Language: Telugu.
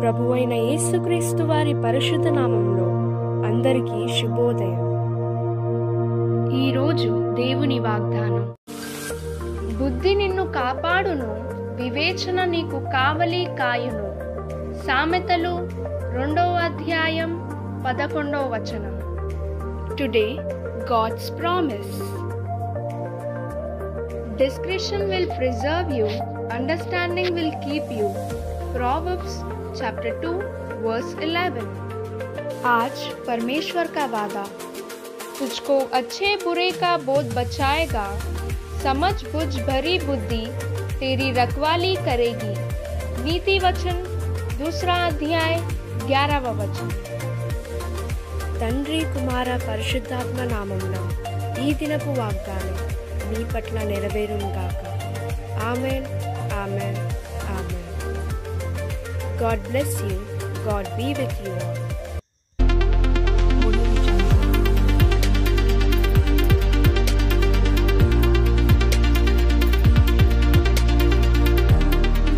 ప్రభువైన యేసుక్రీస్తు వారి పరిశుద్ధ నామంలో అందరికీ శుభోదయం. ఈరోజు దేవుని వాగ్దానం. బుద్ధి నిన్ను కాపాడును, వివేచన నీకు కావలి కాయును. సామెతలు 2వ అధ్యాయం 11వ వచనం. Today God's promise. Discretion will preserve you, understanding will keep you. Proverbs chapter 2 verse 11. आज परमेश्वर का वादा, तुझको अच्छे बुरे का बोध बचाएगा, समझ बुझ भरी बुद्धि तेरी रखवाली करेगी. नीति वचन 2వ अध्याय 11వ वचन. తండ్రి కుమార పరిశుద్ధాత్మ నామమున ఈ దినపు వాగ్దానం మీ పట్ల నెరవేరును గాక. Amen, amen, amen. God bless you. God be with you all.